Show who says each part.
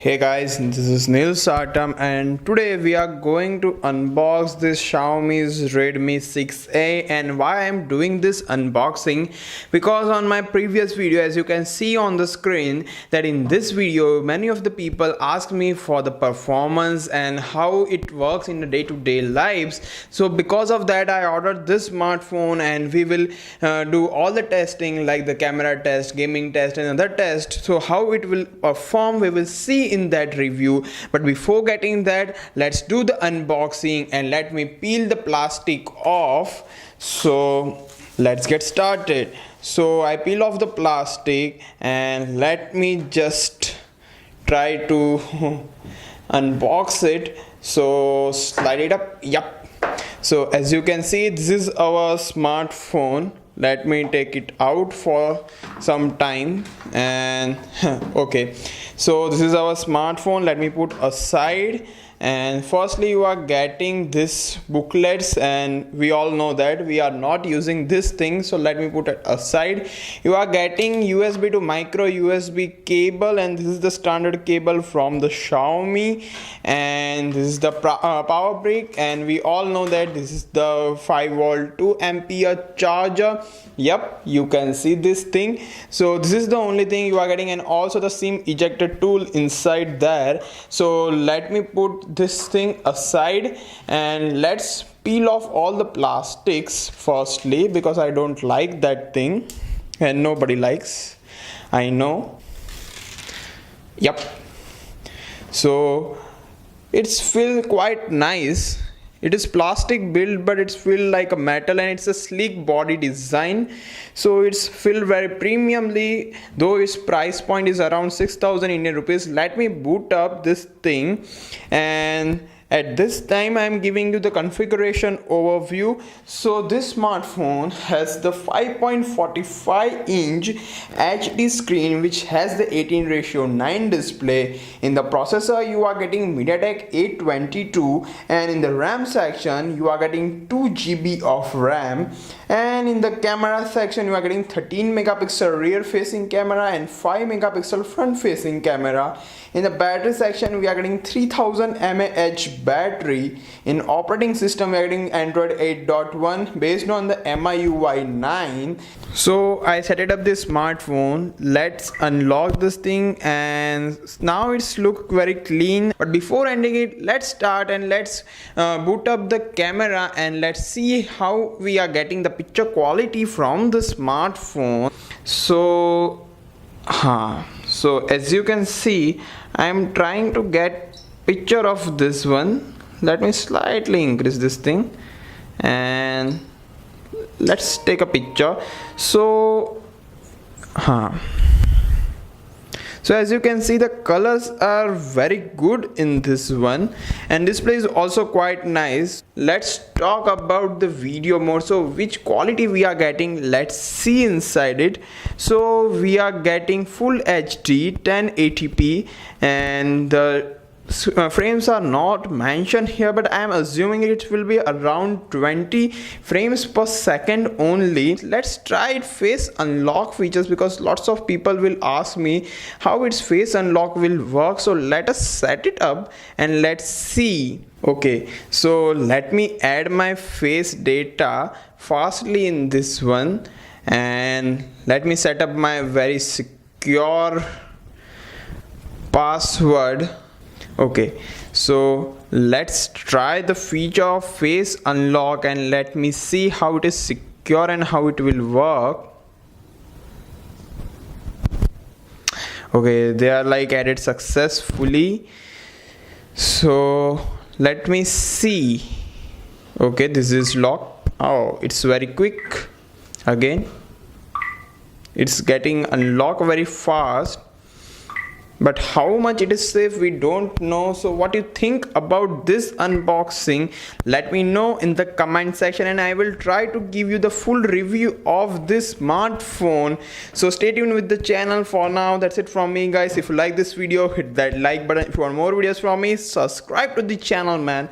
Speaker 1: Hey guys, this is Nil Satam and today we are going to unbox this Xiaomi's Redmi 6A. And why I'm doing this unboxing, because on my previous video, as you can see on the screen, that in this video many of the people asked me for the performance and how it works in the day-to-day lives. So because of that I ordered this smartphone and we will do all the testing like the camera test, gaming test and other test. So how it will perform we will see in that review. But before getting that, let's do the unboxing and let me peel the plastic off. So let's get started. So I peel off the plastic and let me just try to unbox it. So slide it up. Yep. So as you can see, this is our smartphone. Let me take it out for some time and okay, so this is our smartphone. Let me put aside. And firstly you are getting this booklets, and we all know that we are not using this thing, so let me put it aside. You are getting USB to micro USB cable, and this is the standard cable from the Xiaomi, and this is the power brick, and we all know that this is the 5V 2A charger. Yep, you can see this thing. So this is the only thing you are getting, and also the SIM ejector tool inside there. So let me put this thing aside and let's peel off all the plastics firstly, because I don't like that thing and nobody likes, I know. Yep, so it's feel quite nice. It is plastic built, but it's feel like a metal, and it's a sleek body design. So it's feel very premiumly, though its price point is around 6,000 Indian rupees. Let me boot up this thing, and at this time I am giving you the configuration overview. So this smartphone has the 5.45-inch HD screen which has the 18:9 display. In the processor you are getting MediaTek 822, and in the RAM section you are getting 2 GB of RAM, and in the camera section you are getting 13 megapixel rear facing camera and 5 megapixel front facing camera. In the battery section we are getting 3000 mAh battery. In operating system we are getting Android 8.1 based on the MIUI 9. So I set it up this smartphone. Let's unlock this thing, and now it's look very clean. But before ending it, let's start and let's boot up the camera and let's see how we are getting the picture quality from the smartphone. So as you can see, I am trying to get picture of this one. Let me slightly increase this thing and let's take a picture. So as you can see, the colors are very good in this one, and display is also quite nice. Let's talk about the video mode. So which quality we are getting, let's see inside it. So we are getting full HD 1080p, and the frames are not mentioned here, but I am assuming it will be around 20 frames per second only. Let's try it face unlock features, because lots of people will ask me how its face unlock will work. So let us set it up and let's see. Okay, so let me add my face data fastly in this one, and let me set up my very secure password. Okay, so let's try the feature of face unlock and let me see how it is secure and how it will work. Okay, they are like added successfully. So let me see. Okay, this is locked. Oh, it's very quick. Again, it's getting unlocked very fast. But how much it is safe, we don't know. So what you think about this unboxing, let me know in the comment section, and I will try to give you the full review of this smartphone. So stay tuned with the channel. For now, that's it from me, guys. If you like this video, hit that like button. If you want more videos from me, subscribe to the channel, man.